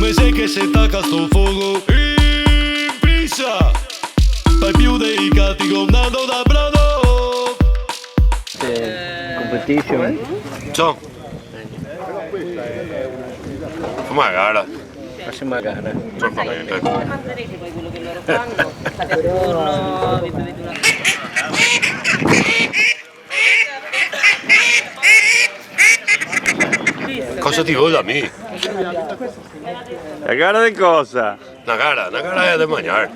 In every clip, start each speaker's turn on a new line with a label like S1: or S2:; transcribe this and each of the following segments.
S1: come sei che si attacca sto fuoco in prisa. Fai più dei gatti con nato da brado.
S2: Competition.
S3: Ciao. Com'è gara?
S2: Prossima gara.
S3: Certamente.
S4: Manderete poi quello che loro fanno, state a turno, vi bevete una
S3: Cosa ti vuoi da me?
S2: La gara di cosa?
S3: Una gara è da mangiare.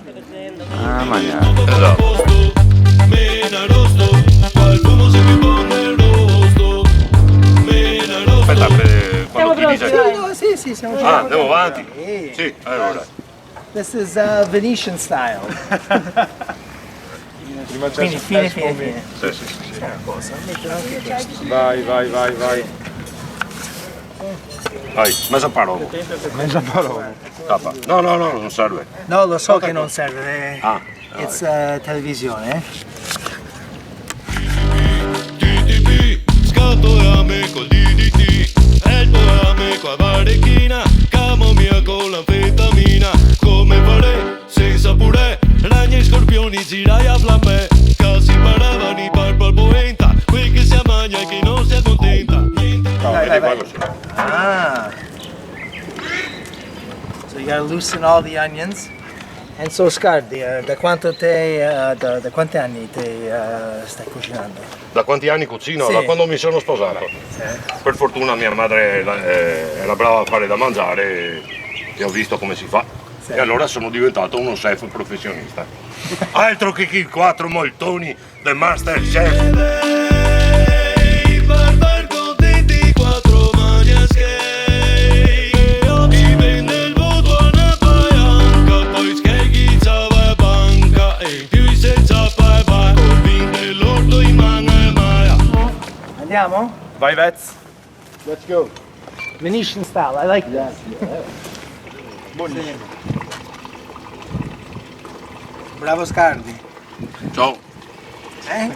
S2: Ah, mangiare.
S3: Esatto. Aspetta, quando ti dice...
S5: Sì, siamo già.
S3: Ah, andiamo avanti? Sì, allora.
S5: This is Venetian style. Quindi fine.
S3: Sì.
S2: Vai.
S3: Vai, mezza parola. Tappa. No, non serve.
S5: No, lo so che non serve.
S3: Ah,
S5: It's televisione.
S1: Scatto e amico il DDT, il tuo amico a Varecchina, camomia con l'anfetamina, come fare senza pure, ragni e scorpioni girai a flamme, casi paravano i barba poenta, quel che si ammagna e chi non si accontenta.
S5: Vai. Ah. So you gotta loosen all the onions. And so Scardi, da quanti anni te stai cucinando?
S3: Da quanti anni cucino?
S5: Sì.
S3: Da quando mi sono sposato. Per fortuna mia madre era brava a fare da mangiare e ho visto come si fa.
S5: Sì.
S3: E allora sono diventato uno chef professionista. Altro che i 4 moltoni del Masterchef.
S5: Andiamo?
S2: Vai Vez.
S5: Let's go. Venetian style, I like that. Bravo Scardi.
S3: Ciao. Sì.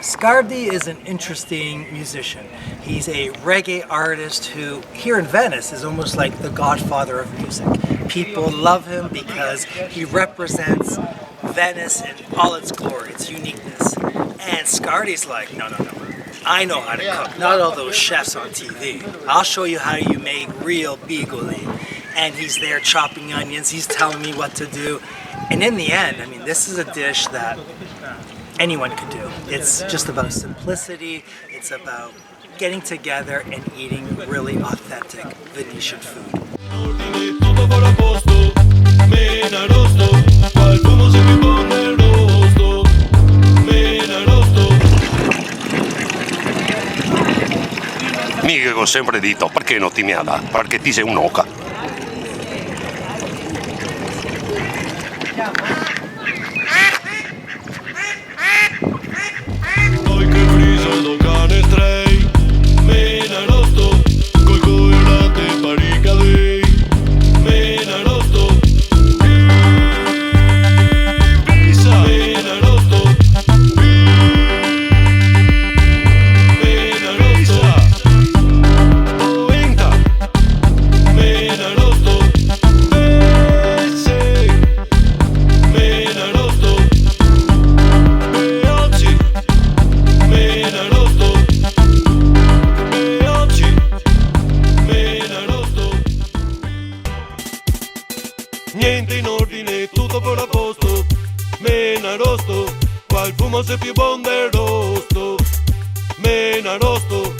S5: Scardi is an interesting musician. He's a reggae artist who, here in Venice, is almost like the godfather of music. People love him because he represents Venice in all its glory, its uniqueness. And Scardi's like, no. I know how to cook, not all those chefs on TV. I'll show you how you make real bigoli. And he's there chopping onions, he's telling me what to do. And in the end, I mean, this is a dish that anyone could do. It's just about simplicity, it's about getting together and eating really authentic Venetian food.
S3: Mica che ho sempre detto, perché non ti mi ha dato? Perché ti sei un'oca.
S1: Poi che friso do cane stray, mena rosto, col colorante parica lei, mena rosto, pisa, mena rosto, mena rosto, poenta, mena rosto, pese, mena rosto, peoggi. Mena rosto, e oggi mena rosto. Niente in ordine, tutto per a posto. Mena rosto, qua il fumo se più buon del rosto. Mena rosto,